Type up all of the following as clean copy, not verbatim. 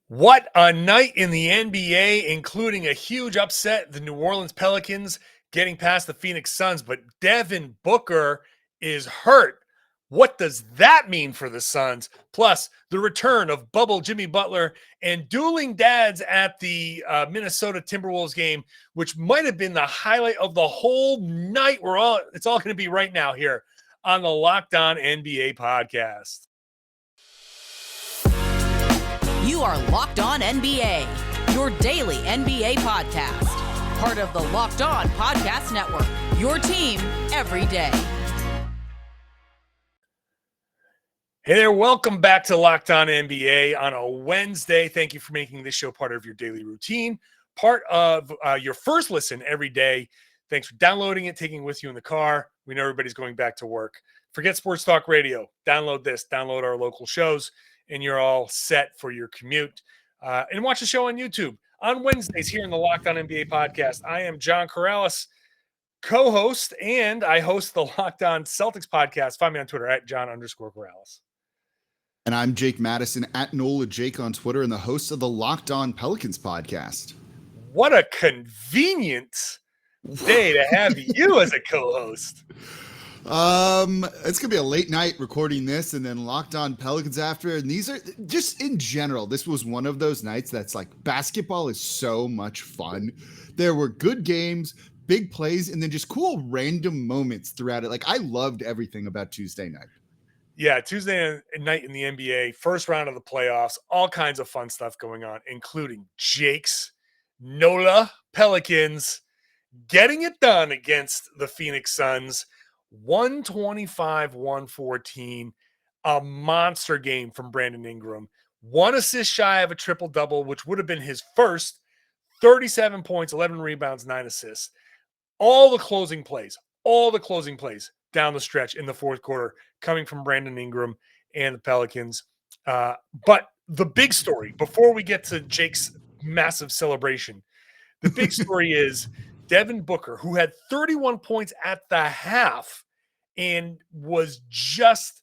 What a night in the NBA, including a huge upset, the New Orleans Pelicans getting past the Phoenix Suns, but Devin Booker is hurt. What does that mean for the Suns? Plus, the return of Bubble Jimmy Butler and dueling dads at the Minnesota Timberwolves game, which might have been the highlight of the whole night. It's all going to be right now here on the Locked On NBA podcast. You are Locked On NBA, your daily NBA podcast. Part of the Locked On Podcast Network, your team every day. Hey there, welcome back to Locked On NBA on a Wednesday. Thank you for making this show part of your daily routine, part of your first listen every day. Thanks for downloading it, taking it with you in the car. We know everybody's going back to work. Forget Sports Talk Radio. Download this, download our local shows, and you're all set for your commute. And watch the show on YouTube on Wednesdays here in the Locked On NBA podcast. I am John Karalis, co-host, and I host the Locked On Celtics podcast. Find me on Twitter at John_Karalis. And I'm Jake Madison at Nola Jake on Twitter and the host of the Locked On Pelicans podcast. What a convenient day to have you as a co-host. It's gonna be a late night recording this and then Locked On Pelicans after. And these are just in general, this was one of those nights that's like basketball is so much fun. There were good games, big plays, and then just cool random moments throughout it. Like I loved everything about Tuesday night. Yeah, Tuesday night in the NBA, first round of the playoffs, all kinds of fun stuff going on, including Jake's NOLA Pelicans getting it done against the Phoenix Suns, 125-114, a monster game from Brandon Ingram, 1 assist shy of a triple-double, which would have been his first, 37 points, 11 rebounds, 9 assists. All the closing plays down the stretch in the fourth quarter coming from Brandon Ingram and the Pelicans. But the big story, before we get to Jake's massive celebration, the big story is Devin Booker, who had 31 points at the half and was just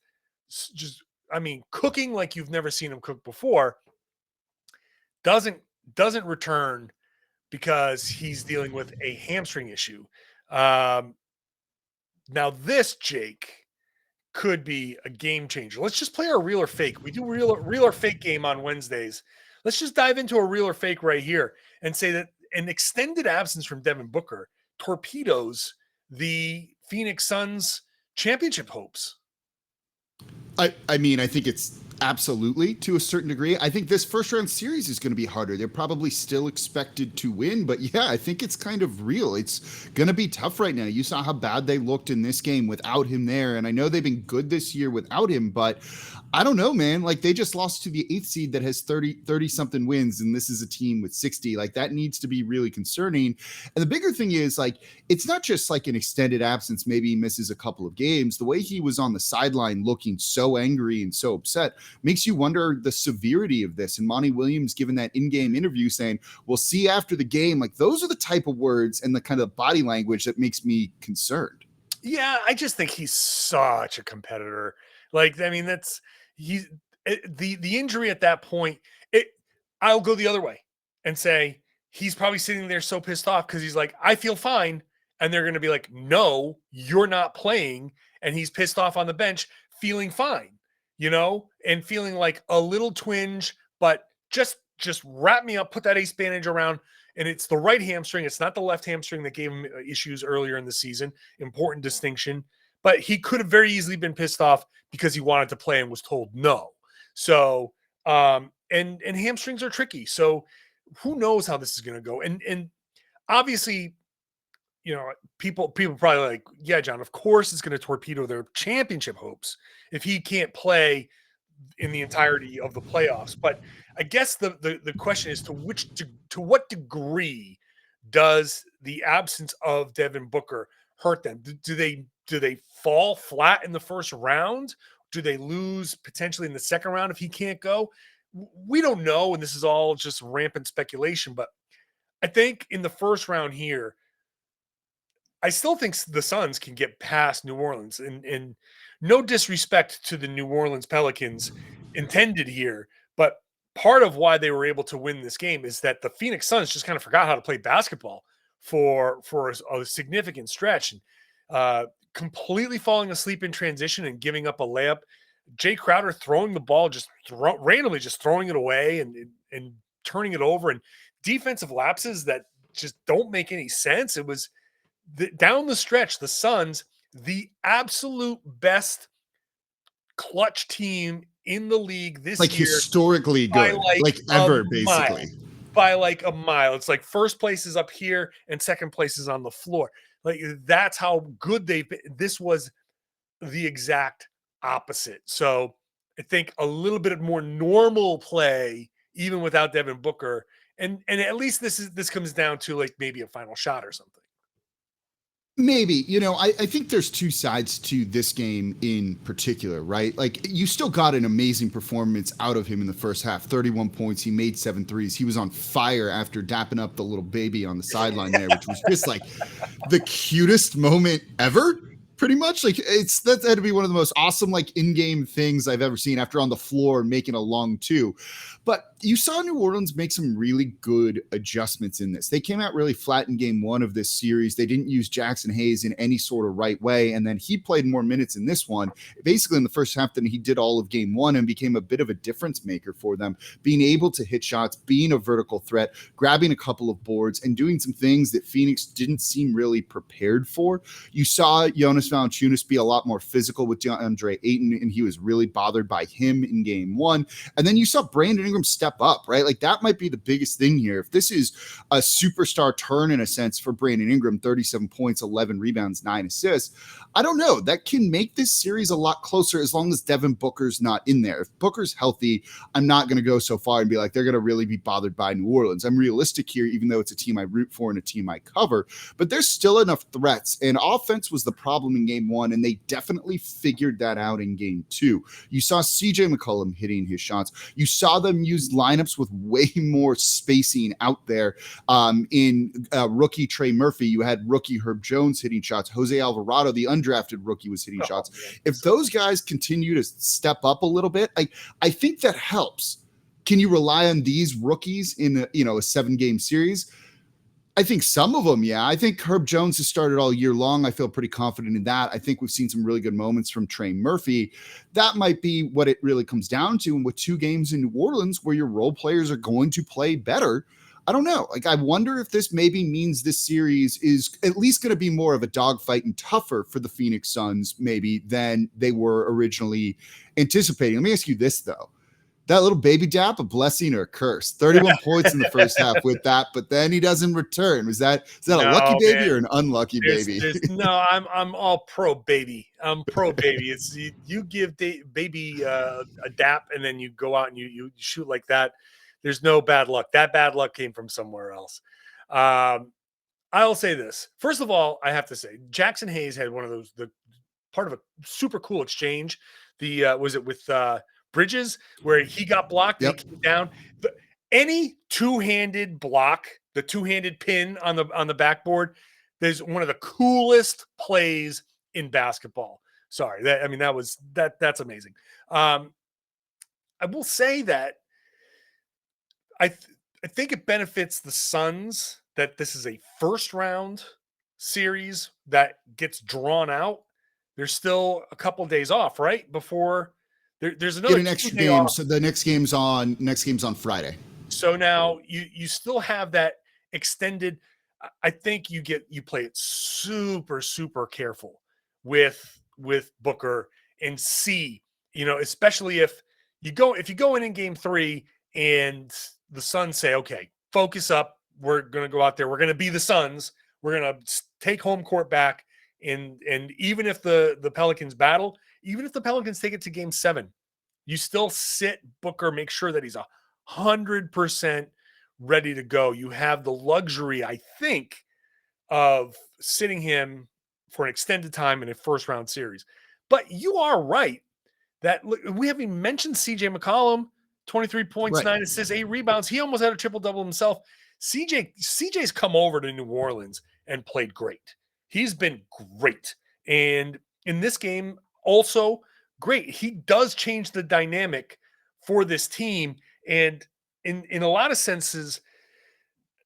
cooking like you've never seen him cook before, doesn't return because he's dealing with a hamstring issue. Now this, Jake, could be a game changer. Let's just play our real or fake. We do real or fake game on Wednesdays. Let's just dive into a real or fake right here and say that an extended absence from Devin Booker torpedoes the Phoenix Suns championship hopes. I think it's absolutely to a certain degree. I think this first round series is going to be harder. They're probably still expected to win, but yeah, I think it's kind of real. It's going to be tough right now. You saw how bad they looked in this game without him there. And I know they've been good this year without him, but I don't know, man. Like they just lost to the 8th seed that has 30 something wins. And this is a team with 60. Like that needs to be really concerning. And the bigger thing is like, it's not just like an extended absence. Maybe he misses a couple of games. The way he was on the sideline looking so angry and so upset makes you wonder the severity of this. And Monty Williams given that in-game interview saying, we'll see after the game. Like those are the type of words and the kind of body language that makes me concerned. Yeah, I just think he's such a competitor. Like, I mean, the injury at that point, I'll go the other way and say he's probably sitting there so pissed off because he's like, I feel fine. And they're going to be like, no, you're not playing. And he's pissed off on the bench, feeling fine, and feeling like a little twinge, but just wrap me up, put that ace bandage around. And it's the right hamstring. It's not the left hamstring that gave him issues earlier in the season. Important distinction. But he could have very easily been pissed off because he wanted to play and was told no. So, and hamstrings are tricky. So who knows how this is going to go? And obviously, people probably like, yeah, John, of course it's going to torpedo their championship hopes if he can't play in the entirety of the playoffs. But I guess the question is to what degree does the absence of Devin Booker hurt them? Do they fall flat in the first round? Do they lose potentially in the second round if he can't go? We don't know, and this is all just rampant speculation. But I think in the first round here, I still think the Suns can get past New Orleans. And no disrespect to the New Orleans Pelicans intended here, but part of why they were able to win this game is that the Phoenix Suns just kind of forgot how to play basketball for a significant stretch, and completely falling asleep in transition and giving up a layup. Jay Crowder throwing the ball, randomly just throwing it away and turning it over, and defensive lapses that just don't make any sense. It was down the stretch, the Suns, the absolute best clutch team in the league this like year, historically by good, like like a ever, mile. basically. By like a mile. It's like first place is up here and second place is on the floor. Like that's how good they've been. This was the exact opposite. So I think a little bit more normal play, even without Devin Booker. And at least this comes down to like maybe a final shot or something. Maybe, I think there's two sides to this game in particular, right? Like you still got an amazing performance out of him in the first half, 31 points. He made 7 threes. He was on fire after dapping up the little baby on the sideline there, which was just like the cutest moment ever. Pretty much like that had to be one of the most awesome, like in-game things I've ever seen after on the floor making a long two. But you saw New Orleans make some really good adjustments in this. They came out really flat in game one of this series. They didn't use Jackson Hayes in any sort of right way. And then he played more minutes in this one, basically in the first half than he did all of game one, and became a bit of a difference maker for them, being able to hit shots, being a vertical threat, grabbing a couple of boards, and doing some things that Phoenix didn't seem really prepared for. You saw Jonas Valanciunas be a lot more physical with DeAndre Ayton, and he was really bothered by him in game one. And then you saw Brandon Ingram step up, right? Like that might be the biggest thing here. If this is a superstar turn in a sense for Brandon Ingram, 37 points, 11 rebounds, 9 assists, I don't know. That can make this series a lot closer as long as Devin Booker's not in there. If Booker's healthy, I'm not going to go so far and be like, they're going to really be bothered by New Orleans. I'm realistic here, even though it's a team I root for and a team I cover, but there's still enough threats, and offense was the problem in game one, and they definitely figured that out in game two. You saw CJ McCollum hitting his shots. You saw them use lineups with way more spacing out there. In rookie Trey Murphy, you had rookie Herb Jones hitting shots. Jose Alvarado, the undrafted rookie, was hitting shots. Man. If those guys continue to step up a little bit, I think that helps. Can you rely on these rookies in a 7-game series? I think some of them, yeah. I think Herb Jones has started all year long. I feel pretty confident in that. I think we've seen some really good moments from Trey Murphy. That might be what it really comes down to. And with 2 games in New Orleans where your role players are going to play better, I don't know. Like, I wonder if this maybe means this series is at least going to be more of a dogfight and tougher for the Phoenix Suns maybe than they were originally anticipating. Let me ask you this, though. That little baby dap, a blessing or a curse? 31 points in the first half with that, but then he doesn't return. Is that a lucky baby, man, or an unlucky baby? No, I'm all pro baby. I'm pro baby. It's you give baby a dap, and then you go out and you shoot like that. There's no bad luck. That bad luck came from somewhere else. I'll say this. First of all, I have to say Jackson Hayes had one of those, the part of a super cool exchange. Was it with Bridges, where he got blocked, yep, and he came down. Any two-handed block, the two-handed pin on the backboard, there's one of the coolest plays in basketball. Sorry, that's amazing. I will say that I think it benefits the Suns that this is a first-round series that gets drawn out. There's still a couple of days off, right, before. There's another an extra game, off. So the next game's on Friday. So now you still have that extended. I think you play it super, super careful with Booker and see, especially if you go in game 3 and the Suns say, okay, focus up. We're going to go out there. We're going to be the Suns. We're going to take home court back. And even if the Pelicans battle, even if the Pelicans take it to game 7, you still sit Booker, make sure that he's 100% ready to go. You have the luxury, I think, of sitting him for an extended time in a first-round series. But you are right that we haven't even mentioned CJ McCollum, 23 points, right, 9 assists, 8 rebounds. He almost had a triple-double himself. CJ's come over to New Orleans and played great. He's been great. And in this game, also great. He does change the dynamic for this team. And in a lot of senses,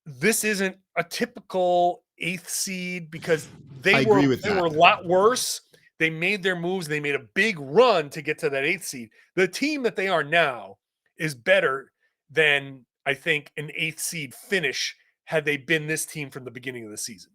this isn't a typical 8th seed because I they agree with were a that. lot worse. They made their moves. They made a big run to get to that 8th seed. The team that they are now is better than, I think, an 8th seed finish had they been this team from the beginning of the season.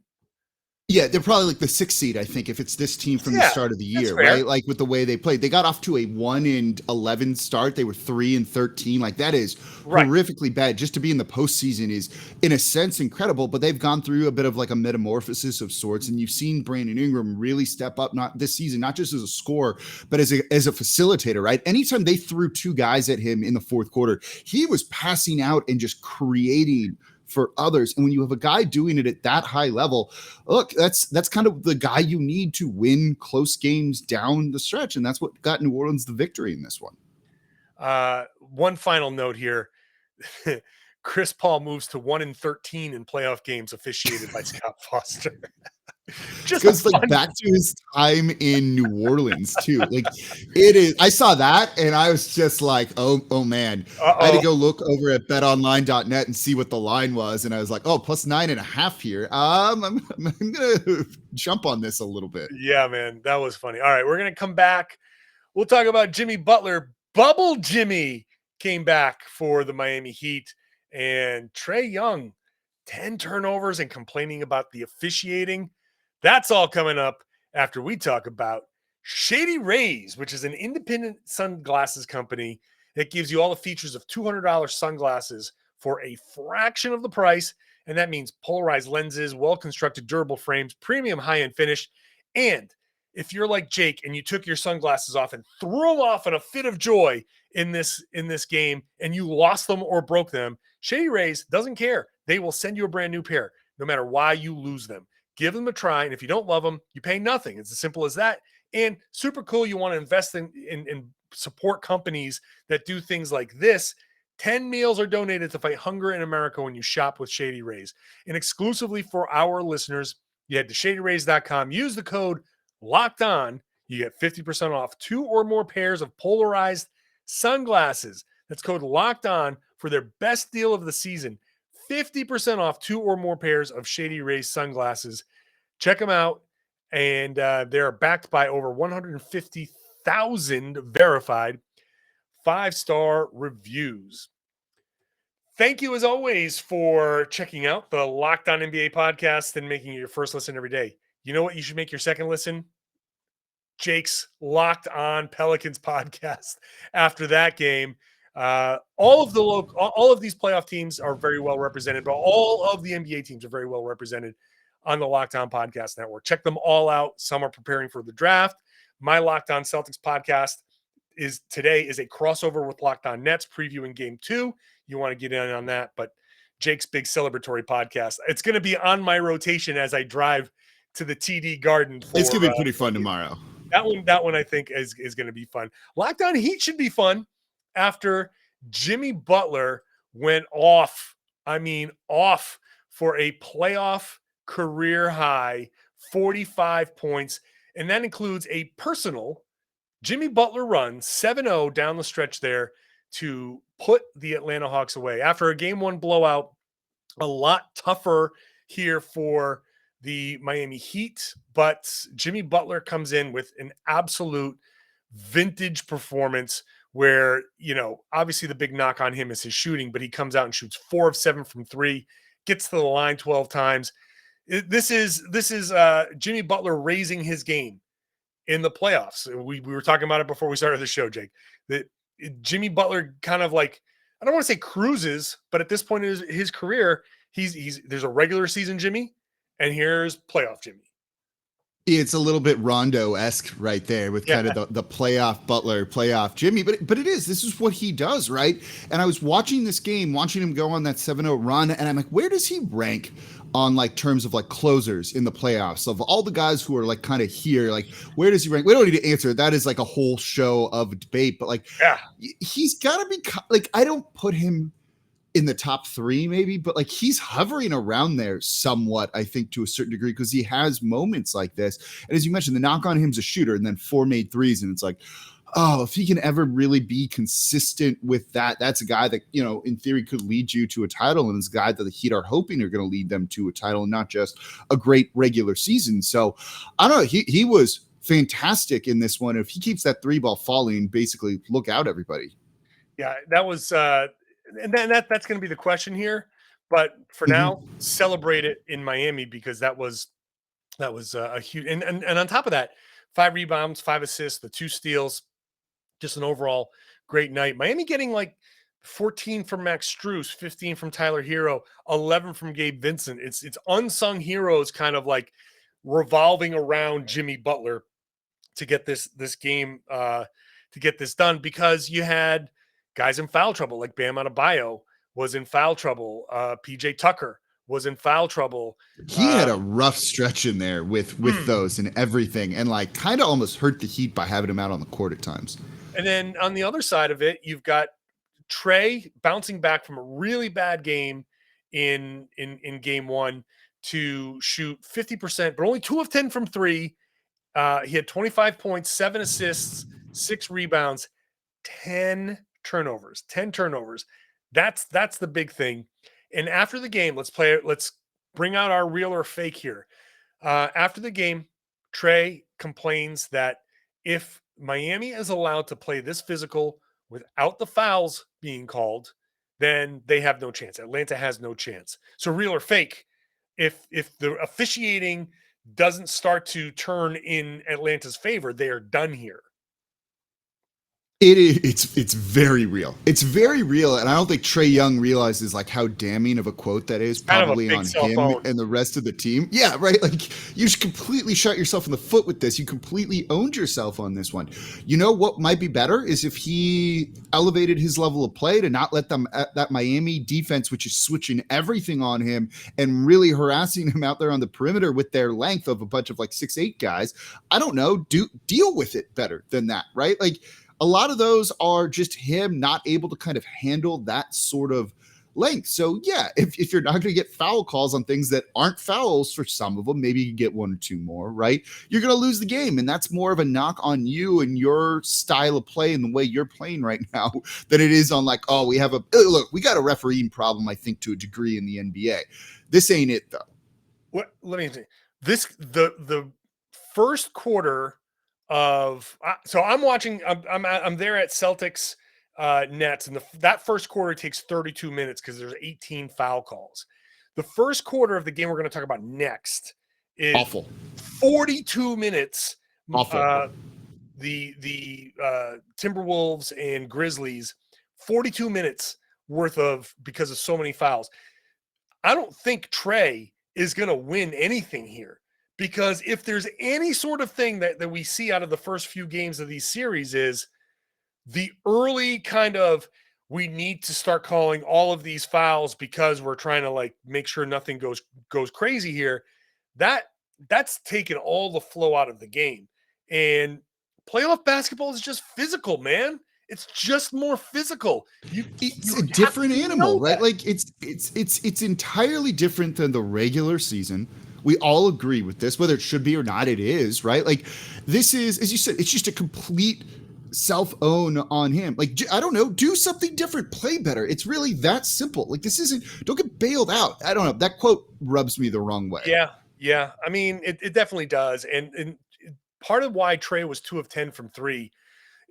Yeah, they're probably like the 6th seed, I think, if it's this team from the start of the year, right? Like with the way they played. They got off to a 1-11 start. They were 3-13. Like that is horrifically bad. Just to be in the postseason is, in a sense, incredible. But they've gone through a bit of like a metamorphosis of sorts. And you've seen Brandon Ingram really step up, not this season, not just as a scorer, but as a facilitator, right? Anytime they threw 2 guys at him in the fourth quarter, he was passing out and just creating for others. And when you have a guy doing it at that high level, look, that's kind of the guy you need to win close games down the stretch. And that's what got New Orleans the victory in this one. One final note here. Chris Paul moves to 1-13 in playoff games officiated by Scott Foster. Just goes like back to his time in New Orleans too. Like it is. I saw that and I was just like, oh man. I had to go look over at betonline.net and see what the line was, and I was like, oh, +9.5 here. I'm gonna jump on this a little bit. Yeah, man, that was funny. All right, we're gonna come back. We'll talk about Jimmy Butler. Bubble Jimmy came back for the Miami Heat, and Trey Young, 10 turnovers and complaining about the officiating. That's all coming up after we talk about Shady Rays, which is an independent sunglasses company that gives you all the features of $200 sunglasses for a fraction of the price. And that means polarized lenses, well-constructed durable frames, premium high-end finish. And if you're like Jake and you took your sunglasses off and threw them off in a fit of joy in this game and you lost them or broke them, Shady Rays doesn't care. They will send you a brand new pair no matter why you lose them. Give them a try, and if you don't love them, you pay nothing. It's as simple as that. And super cool, you want to invest in support companies that do things like this. 10 meals are donated to fight hunger in America when you shop with Shady Rays. And exclusively for our listeners, you head to shadyrays.com. Use the code LOCKEDON. You get 50% off 2 or more pairs of polarized sunglasses. That's code LOCKEDON for their best deal of the season. 50% off 2 or more pairs of Shady Rays sunglasses. Check them out. And they're backed by over 150,000 verified 5-star reviews. Thank you, as always, for checking out the Locked On NBA podcast and making it your first listen every day. You know what you should make your second listen? Jake's Locked On Pelicans podcast after that game. All of these playoff teams are very well represented, but all of the NBA teams are very well represented on the Locked On Podcast Network. Check them all out. Some are preparing for the draft. My Locked On Celtics podcast is a crossover with Locked On Nets previewing game 2. You want to get in on that, but Jake's big celebratory podcast, it's going to be on my rotation as I drive to the TD Garden. It's going to be pretty fun tomorrow. That one I think is going to be fun. Locked On Heat should be fun after Jimmy Butler went off for a playoff career high 45 points. And that includes a personal Jimmy Butler run 7-0 down the stretch there to put the Atlanta Hawks away. After a game 1 blowout, a lot tougher here for the Miami Heat, but Jimmy Butler comes in with an absolute vintage performance where, obviously the big knock on him is his shooting, but he comes out and shoots 4 of 7 from 3, gets to the line 12 times. This is Jimmy Butler raising his game in the playoffs. We were talking about it before we started the show, Jake, that Jimmy Butler kind of like, I don't want to say cruises, but at this point in his career, there's a regular season Jimmy, and here's playoff Jimmy. It's a little bit Rondo-esque right there with kind of the playoff Butler, playoff Jimmy, but this is what he does, right? And I was watching this game, watching him go on that 7-0 run, and I'm like, where does he rank on like terms of like closers in the playoffs of all the guys who are like kind of here? Like, where does he rank? We don't need to answer. That is like a whole show of debate, but like, he's got to be like, I don't put him in the top 3 maybe, but like he's hovering around there somewhat, I think, to a certain degree, because he has moments like this. And as you mentioned, the knock on him is a shooter and then 4 made threes. And it's like, if he can ever really be consistent with that, that's a guy that, in theory could lead you to a title, and it's a guy that the Heat are hoping are going to lead them to a title and not just a great regular season. So I don't know. He was fantastic in this one. If he keeps that three ball falling, basically look out, everybody. Yeah, that was and then that's going to be the question here. But for now, celebrate it in Miami, because that was a huge, and on top of that, 5 rebounds, 5 assists, the 2 steals, just an overall great night. Miami getting like 14 from Max Strus, 15 from Tyler Hero, 11 from Gabe Vincent. It's unsung heroes kind of like revolving around Jimmy Butler to get this game to get this done, because you had guys in foul trouble, like Bam Adebayo was in foul trouble. PJ Tucker was in foul trouble. He had a rough stretch in there with those and everything, and like kind of almost hurt the Heat by having him out on the court at times. And then on the other side of it, you've got Trae bouncing back from a really bad game in game 1 to shoot 50%, but only 2 of 10 from 3. He had 25 points, 7 assists, 6 rebounds, 10 turnovers. That's the big thing. And after the game, let's bring out our real or fake here. After the game, Trae complains that if Miami is allowed to play this physical without the fouls being called, then they have no chance. Atlanta has no chance. So real or fake, if the officiating doesn't start to turn in Atlanta's favor, they are done here. It's very real. It's very real, and I don't think Trey Young realizes like how damning of a quote that is, probably on him and the rest of the team. Yeah, right. Like, you just completely shot yourself in the foot with this. You completely owned yourself on this one. You know what might be better is if he elevated his level of play to not let them that Miami defense, which is switching everything on him and really harassing him out there on the perimeter with their length of a bunch of like 6'8" guys. I don't know. Deal with it better than that, right? Like, a lot of those are just him not able to kind of handle that sort of length. So yeah, if you're not going to get foul calls on things that aren't fouls for some of them, maybe you can get 1 or 2 more, right? You're going to lose the game. And that's more of a knock on you and your style of play and the way you're playing right now than it is on like, oh, we got a refereeing problem, I think, to a degree in the NBA. This ain't it though. Let me see. The first quarter of so I'm watching. I'm there at Celtics Nets, and that first quarter takes 32 minutes because there's 18 foul calls. The first quarter of the game we're going to talk about next is awful. 42 minutes. Awful. The Timberwolves and Grizzlies, 42 minutes worth of, because of so many fouls. I don't think Trae is going to win anything here. Because if there's any sort of thing that we see out of the first few games of these series is the early kind of, we need to start calling all of these fouls because we're trying to like make sure nothing goes crazy here. That's taken all the flow out of the game. And playoff basketball is just physical, man. It's just more physical. It's a different animal, right? Like it's entirely different than the regular season. We all agree with this, whether it should be or not, it is, right? Like, this is, as you said, it's just a complete self-own on him. Like, I don't know, do something different, play better. It's really that simple. Like, this isn't, don't get bailed out. I don't know. That quote rubs me the wrong way. Yeah. I mean, it definitely does. And part of why Trae was 2 of 10 from 3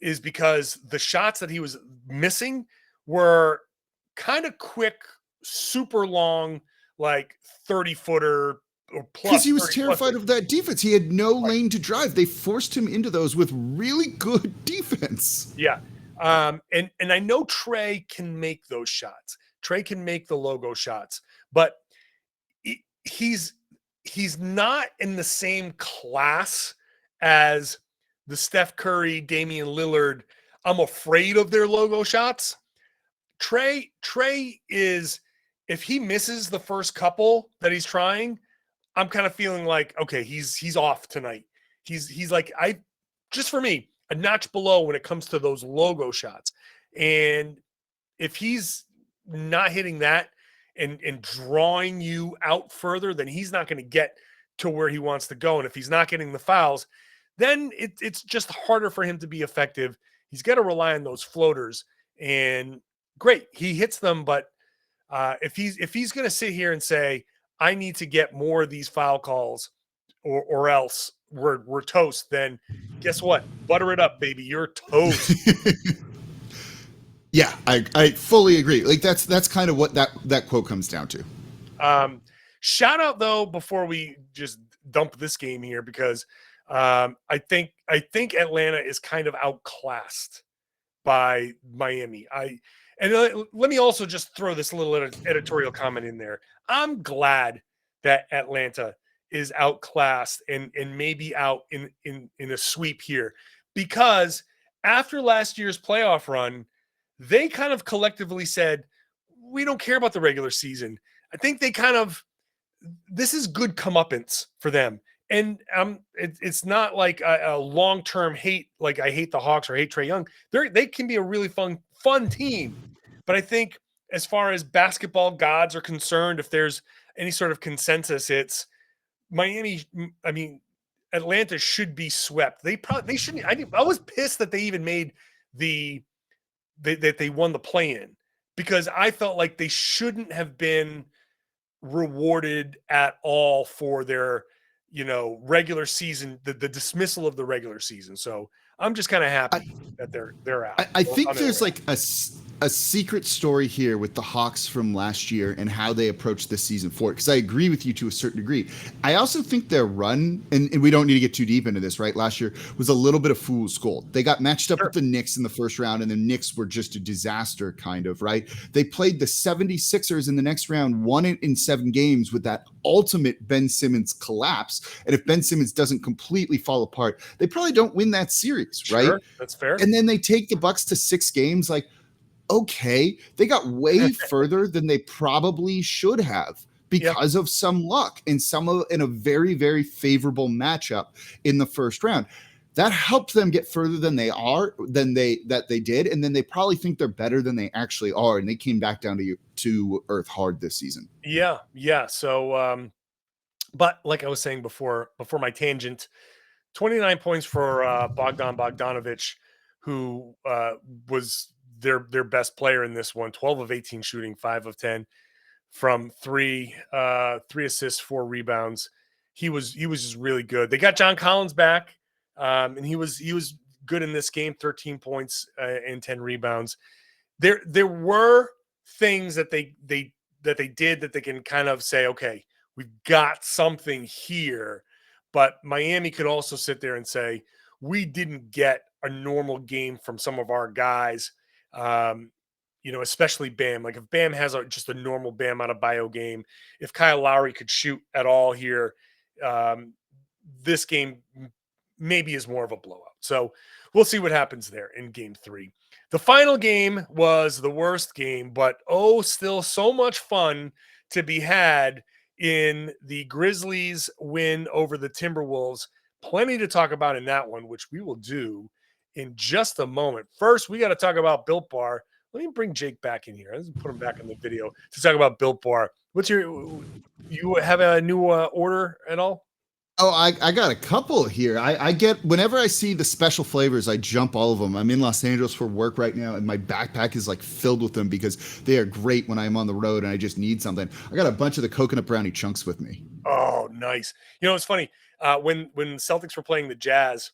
is because the shots that he was missing were kind of quick, super long, like 30-footer, because he was terrified of that defense. He had no lane to drive. They forced him into those with really good defense. Yeah. And I know Trae can make those shots. Trae can make the logo shots, but he's not in the same class as the Steph Curry, Damian Lillard. I'm afraid of their logo shots. Trae is, if he misses the first couple that he's trying, I'm kind of feeling like, okay, he's off tonight. He's like, just for me, a notch below when it comes to those logo shots. And if he's not hitting that and drawing you out further, then he's not going to get to where he wants to go. And if he's not getting the fouls, then it's just harder for him to be effective He's got to rely on those floaters. And great, he hits them. But if he's going to sit here and say, I need to get more of these foul calls, or else we're toast, then guess what? Butter it up, baby. You're toast. Yeah, I fully agree. Like that's kind of what that quote comes down to. Shout out though, before we just dump this game here, because I think Atlanta is kind of outclassed by Miami. Let me also just throw this little editorial comment in there. I'm glad that Atlanta is outclassed and maybe out in a sweep here, because after last year's playoff run, they kind of collectively said, we don't care about the regular season. I think they kind of, this is good comeuppance for them. And it's not like a long-term hate, like I hate the Hawks or hate Trey Young. They can be a really fun team. But I think as far as basketball gods are concerned, if there's any sort of consensus, it's Miami. I mean, Atlanta should be swept. They shouldn't. I was pissed that they even made that they won the play-in, because I felt like they shouldn't have been rewarded at all for their, regular season, the dismissal of the regular season. So I'm just kind of happy that they're out. I think there's like a secret story here with the Hawks from last year and how they approached this season forward, because I agree with you to a certain degree. I also think their run, and we don't need to get too deep into this, right? Last year was a little bit of fool's gold. They got matched up with the Knicks in the first round, and the Knicks were just a disaster, kind of, right? They played the 76ers in the next round, won it in 7 games with that ultimate Ben Simmons collapse. And if Ben Simmons doesn't completely fall apart, they probably don't win that series, right? Sure, that's fair. And then they take the Bucks to 6 games, like, okay, they got way further than they probably should have because of some luck and in a very, very favorable matchup in the first round. That helped them get further than they did, and then they probably think they're better than they actually are, and they came back down to earth hard this season. Yeah. So, but like I was saying before my tangent, 29 points for Bogdan Bogdanovic, who was their best player in this one. 12 of 18 shooting, 5 of 10 from 3, 3 assists, 4 rebounds. He was just really good. They got John Collins back, and he was good in this game. 13 points and 10 rebounds. There were things that they did that they can kind of say, okay, we've got something here. But Miami could also sit there and say, we didn't get a normal game from some of our guys, especially Bam. Like if Bam has just a normal Bam Adebayo game, if Kyle Lowry could shoot at all here, this game maybe is more of a blowout. So we'll see what happens there in game 3. The final game was the worst game, but still so much fun to be had in the Grizzlies win over the Timberwolves. Plenty to talk about in that one, which we will do in just a moment. First, we got to talk about Built Bar. Let me bring Jake back in here. Let's put him back in the video to talk about Built Bar. You have a new order at all? Oh, I got a couple here. I get, whenever I see the special flavors, I jump all of them. I'm in Los Angeles for work right now, and my backpack is like filled with them because they are great when I'm on the road and I just need something. I got a bunch of the coconut brownie chunks with me. Oh, nice. It's funny. When Celtics were playing the Jazz,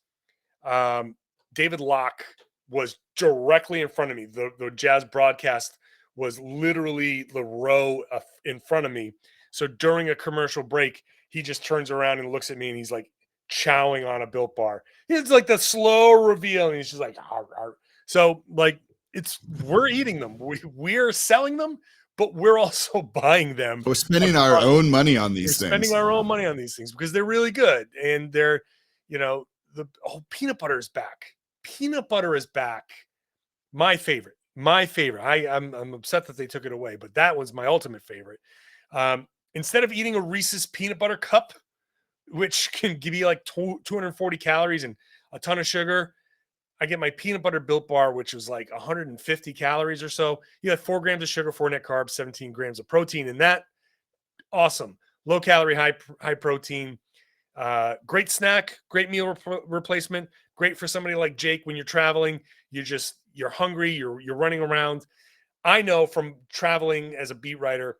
David Locke was directly in front of me. The Jazz broadcast was literally the row in front of me. So during a commercial break, he just turns around and looks at me, and he's like chowing on a Built Bar. It's like the slow reveal, and he's just like, arr, arr. So like we're eating them. We're selling them, but we're also buying them. We're spending our own money on these things. Spending our own money on these things because they're really good, and they're, peanut butter is back. Peanut butter is back. My favorite. I'm upset that they took it away, but that was my ultimate favorite. Instead of eating a Reese's peanut butter cup, which can give you like 240 calories and a ton of sugar, I get my peanut butter Built Bar, which was like 150 calories or so. You have 4 grams of sugar, 4 net carbs, 17 grams of protein in that. Awesome. Low calorie, high protein. Great snack, great meal replacement. Great for somebody like Jake when you're traveling. you're hungry, you're running around. I know from traveling as a beat writer,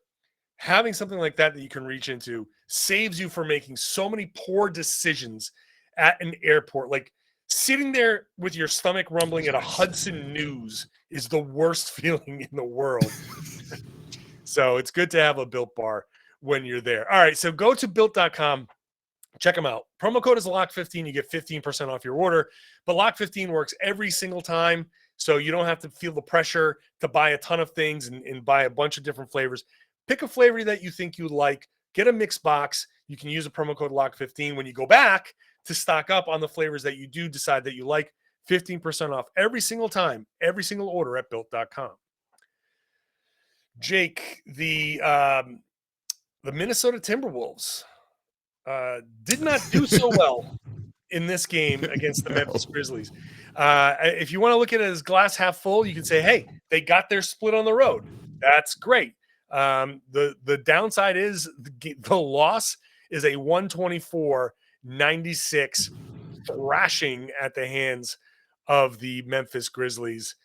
having something like that you can reach into saves you from making so many poor decisions at an airport. Like sitting there with your stomach rumbling at a Hudson News is the worst feeling in the world. So it's good to have a Built Bar when you're there. All right, so go to Built.com. Check them out. Promo code is LOCK15. You get 15% off your order. But LOCK15 works every single time, so you don't have to feel the pressure to buy a ton of things and buy a bunch of different flavors. Pick a flavor that you think you like. Get a mixed box. You can use a promo code LOCK15 when you go back to stock up on the flavors that you do decide that you like. 15% off every single time, every single order at Built.com. Jake, the Minnesota Timberwolves did not do so well in this game against the Memphis Grizzlies. If you want to look at it as glass half full, you can say, hey, they got their split on the road. That's great. The downside is the loss is a 124-96 thrashing at the hands of the Memphis Grizzlies.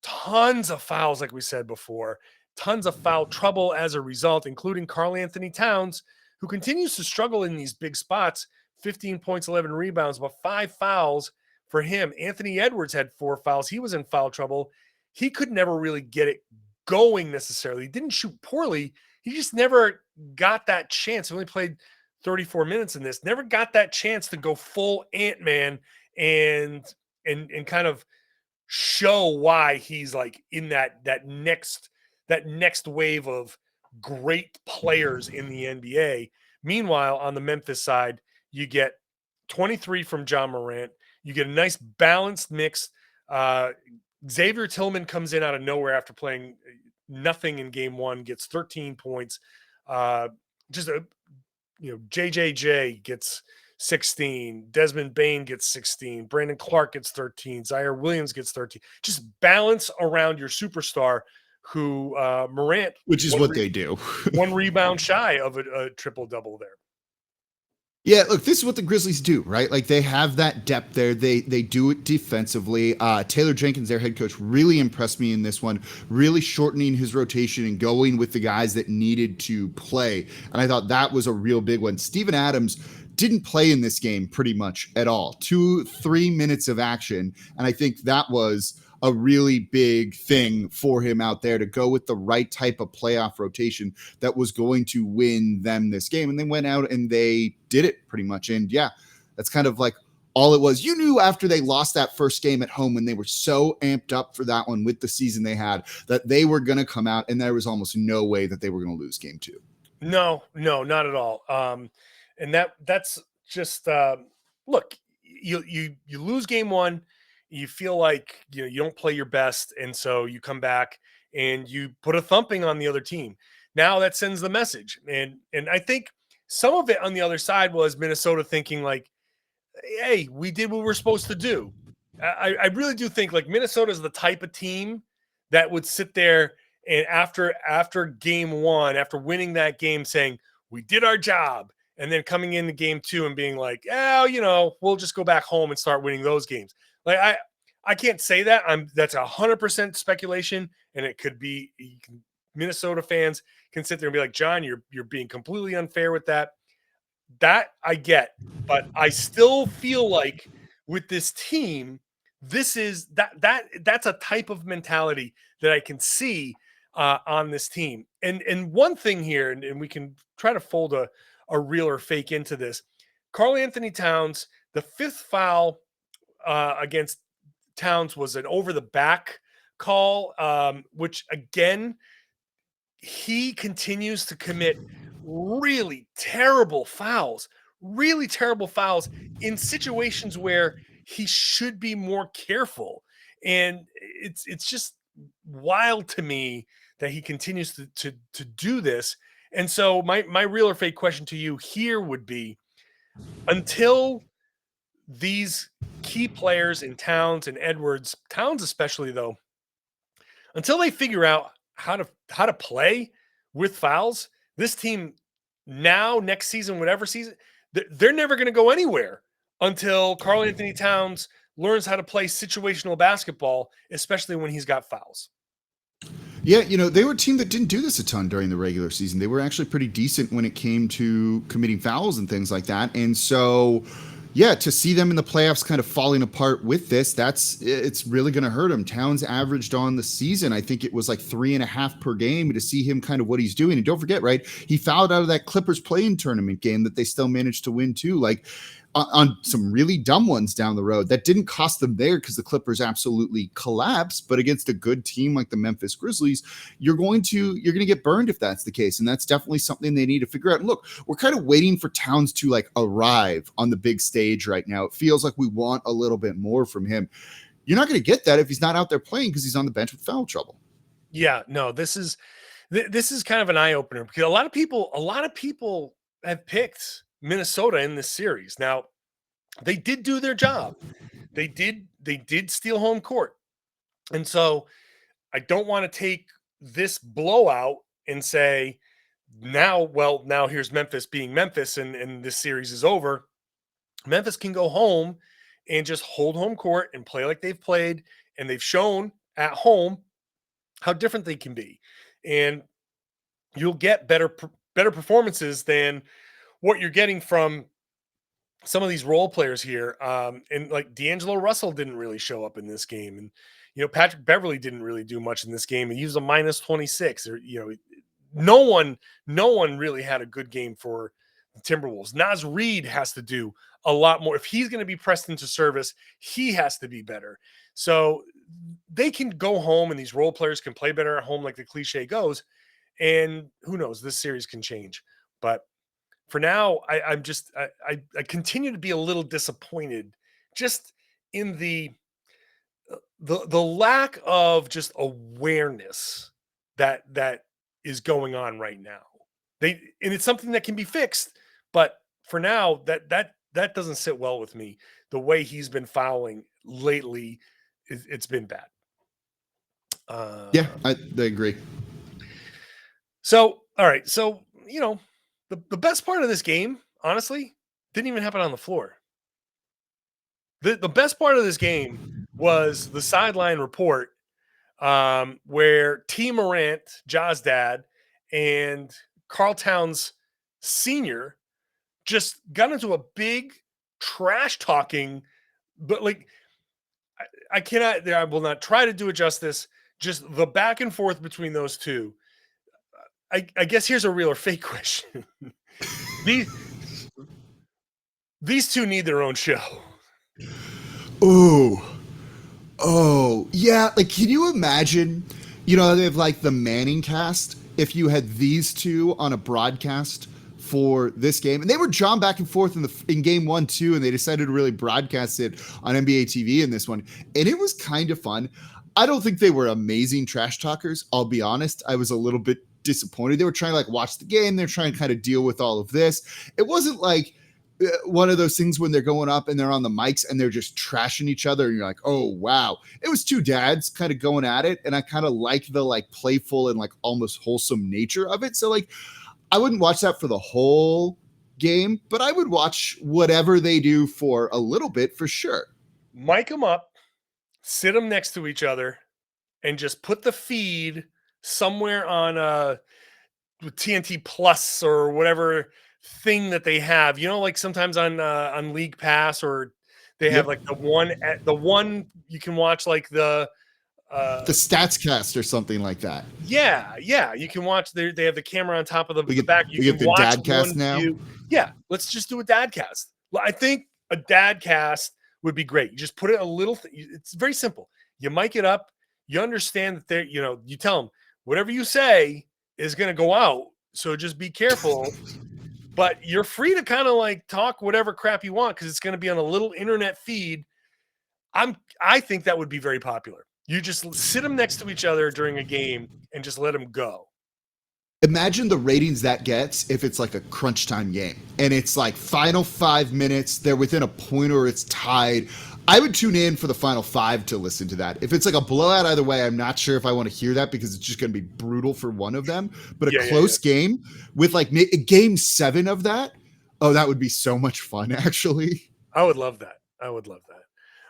Tons of fouls, like we said before, tons of foul trouble as a result, including Karl Anthony Towns, who continues to struggle in these big spots. 15 points, 11 rebounds, but 5 fouls for him. Anthony Edwards had 4 fouls. He was in foul trouble. He could never really get it going necessarily. He didn't shoot poorly. He just never got that chance. He only played 34 minutes in this. Never got that chance to go full Ant-Man and kind of show why he's like in that next wave of great players in the NBA. Meanwhile, on the Memphis side, you get 23 from John Morant. You get a nice balanced mix. Xavier Tillman comes in out of nowhere after playing nothing in game 1, gets 13 points. JJJ gets 16. Desmond Bane gets 16. Brandon Clark gets 13. Zaire Williams gets 13. Just balance around your superstar who Morant. Which is what they do. 1 rebound shy of a triple-double there. Yeah, look, this is what the Grizzlies do, right? Like they have that depth there. They do it defensively. Taylor Jenkins, their head coach, really impressed me in this one, really shortening his rotation and going with the guys that needed to play. And I thought that was a real big one. Steven Adams didn't play in this game pretty much at all. 2-3 minutes of action. And I think that was a really big thing for him out there to go with the right type of playoff rotation that was going to win them this game. And they went out and they did it pretty much. And yeah, that's kind of like all it was. You knew after they lost that first game at home when they were so amped up for that one with the season they had that they were going to come out and there was almost no way that they were going to lose game 2. No, not at all. And that's just look, you lose game 1. You feel like you don't play your best, and so you come back and you put a thumping on the other team. Now that sends the message, and I think some of it on the other side was Minnesota thinking like, "Hey, we did what we're supposed to do." I really do think like Minnesota is the type of team that would sit there and after game 1, after winning that game, saying we did our job, and then coming into game 2 and being like, "Oh, we'll just go back home and start winning those games." Like I can't say that. That's 100% speculation, and it could be Minnesota fans can sit there and be like, John, you're being completely unfair with that. That I get, but I still feel like with this team, this is that's a type of mentality that I can see on this team. And one thing here, and we can try to fold a real or fake into this. Karl Anthony Towns, the 5th foul against Towns was an over the back call, which again, he continues to commit really terrible fouls in situations where he should be more careful. And it's just wild to me that he continues to do this. And so my real or fake question to you here would be, until these key players in Towns and Edwards, Towns especially though, until they figure out how to play with fouls, this team now, next season, whatever season, they're never going to go anywhere until Karl Anthony Towns learns how to play situational basketball, especially when he's got fouls. Yeah, they were a team that didn't do this a ton during the regular season. They were actually pretty decent when it came to committing fouls and things like that. And so, yeah, to see them in the playoffs kind of falling apart with this, it's really going to hurt him. Towns averaged on the season, I think it was like 3.5 per game. To see him kind of what he's doing. And don't forget, right, he fouled out of that Clippers play-in tournament game that they still managed to win too. Like, on some really dumb ones down the road that didn't cost them there because the Clippers absolutely collapsed. But against a good team like the Memphis Grizzlies, you're going to get burned if that's the case. And that's definitely something they need to figure out. And look, we're kind of waiting for Towns to like arrive on the big stage right now. It feels like we want a little bit more from him. You're not going to get that if he's not out there playing because he's on the bench with foul trouble. Yeah, no, this is kind of an eye opener because a lot of people have picked Minnesota in this series. Now, they did do their job. They did steal home court. And so I don't want to take this blowout and say, now here's Memphis being Memphis and this series is over. Memphis can go home and just hold home court and play like they've played, and they've shown at home how different they can be. And you'll get better performances than what you're getting from some of these role players here. And like D'Angelo Russell didn't really show up in this game. And, Patrick Beverly didn't really do much in this game. And he was a minus 26 or, no one really had a good game for the Timberwolves. Naz Reid has to do a lot more. If he's going to be pressed into service, he has to be better. So they can go home and these role players can play better at home, like the cliche goes. And who knows, this series can change. But for now, I continue to be a little disappointed just in the lack of just awareness that is going on right now. And it's something that can be fixed, but for now, that doesn't sit well with me. The way he's been fouling lately, it's been bad. Yeah, I agree. So, all right. So, the best part of this game, honestly, didn't even happen on the floor. The best part of this game was the sideline report where T. Morant, Ja's dad, and Karl Towns Sr. just got into a big trash talking, but like I will not try to do it justice. Just the back and forth between those two. I guess here's a real or fake question. These two need their own show. Oh, yeah. Like, can you imagine, they have like the Manning cast. If you had these two on a broadcast for this game, and they were drawn back and forth in game 1, too, and they decided to really broadcast it on NBA TV in this one. And it was kind of fun. I don't think they were amazing trash talkers. I'll be honest. I was a little bit disappointed. They were trying to like watch the game. They're trying to kind of deal with all of this. It wasn't like one of those things when they're going up and they're on the mics and they're just trashing each other. And you're like, oh, wow. It was two dads kind of going at it. And I kind of like the like playful and like almost wholesome nature of it. So like, I wouldn't watch that for the whole game, but I would watch whatever they do for a little bit for sure. Mic them up, sit them next to each other, and just put the feed somewhere on TNT Plus or whatever thing that they have. Like sometimes on League Pass, or they have like the one you can watch like the Statscast or something like that. Yeah, you can watch. They have the camera on top of the back. You can get the watch Dadcast now. Yeah, let's just do a Dadcast. I think a Dadcast would be great. You just put it a little. It's very simple. You mic it up. You understand that they're. You tell them whatever you say is going to go out. So just be careful. But you're free to kind of like talk whatever crap you want because it's going to be on a little internet feed. I think that would be very popular. You just sit them next to each other during a game and just let them go. Imagine the ratings that gets if it's like a crunch time game and it's like final 5 minutes. They're within a point or it's tied. I would tune in for the final 5 to listen to that. If it's like a blowout either way, I'm not sure if I want to hear that because it's just going to be brutal for one of them. But a close game with like game 7 of that, oh, that would be so much fun, actually. I would love that.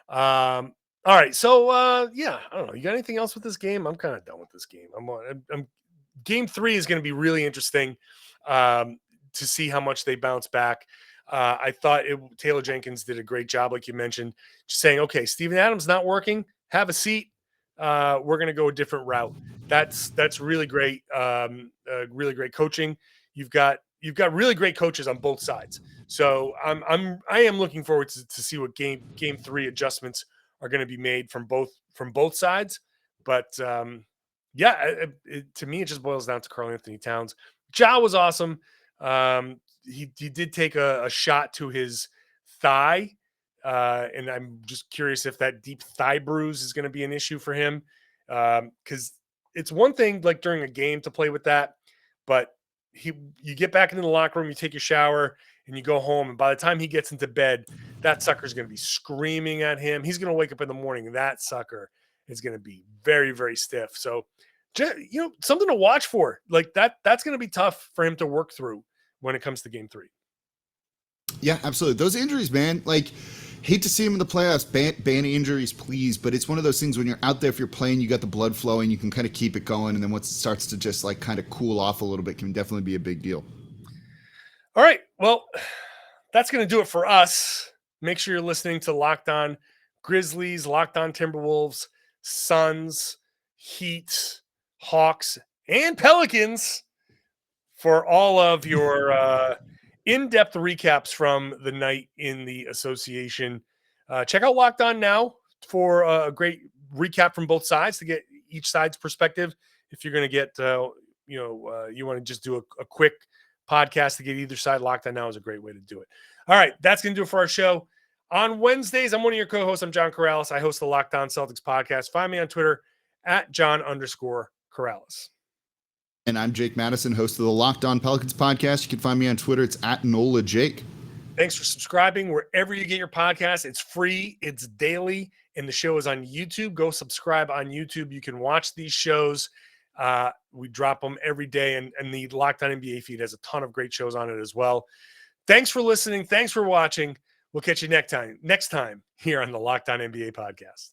All right. So, yeah, I don't know. You got anything else with this game? I'm kind of done with this game. I'm game 3 is going to be really interesting to see how much they bounce back. I thought Taylor Jenkins did a great job, like you mentioned, just saying, okay, Steven Adams not working. Have a seat. We're going to go a different route. That's really great. Really great coaching. You've got really great coaches on both sides. So I am looking forward to see what game 3 adjustments are going to be made from both sides. But yeah, to me, it just boils down to Karl Anthony Towns. Ja was awesome. He did take a shot to his thigh, and I'm just curious if that deep thigh bruise is going to be an issue for him. Because it's one thing like during a game to play with that, but you get back into the locker room, you take your shower, and you go home, and by the time he gets into bed, that sucker's going to be screaming at him. He's going to wake up in the morning, and that sucker is going to be very, very stiff. So, something to watch for. Like that's going to be tough for him to work through when it comes to game 3. Yeah, absolutely. Those injuries, man, like hate to see him in the playoffs. Ban injuries, please. But it's one of those things when you're out there, if you're playing, you got the blood flowing, you can kind of keep it going. And then once it starts to just like kind of cool off a little bit, can definitely be a big deal. All right. Well, that's going to do it for us. Make sure you're listening to Locked On Grizzlies, Locked On Timberwolves, Suns, Heat, Hawks, and Pelicans for all of your in-depth recaps from the night in the association. Check out Locked On Now for a great recap from both sides to get each side's perspective. If you're going to get, you want to just do a quick podcast to get either side, Locked On Now is a great way to do it. All right, that's going to do it for our show. On Wednesdays, I'm one of your co-hosts. I'm John Karalis. I host the Locked On Celtics podcast. Find me on Twitter at John_Karalis. And I'm Jake Madison, host of the Locked On Pelicans podcast. You can find me on Twitter. It's at NolaJake. Thanks for subscribing wherever you get your podcasts. It's free, it's daily, and the show is on YouTube. Go subscribe on YouTube. You can watch these shows. We drop them every day, and the Locked On NBA feed has a ton of great shows on it as well. Thanks for listening. Thanks for watching. We'll catch you next time here on the Locked On NBA podcast.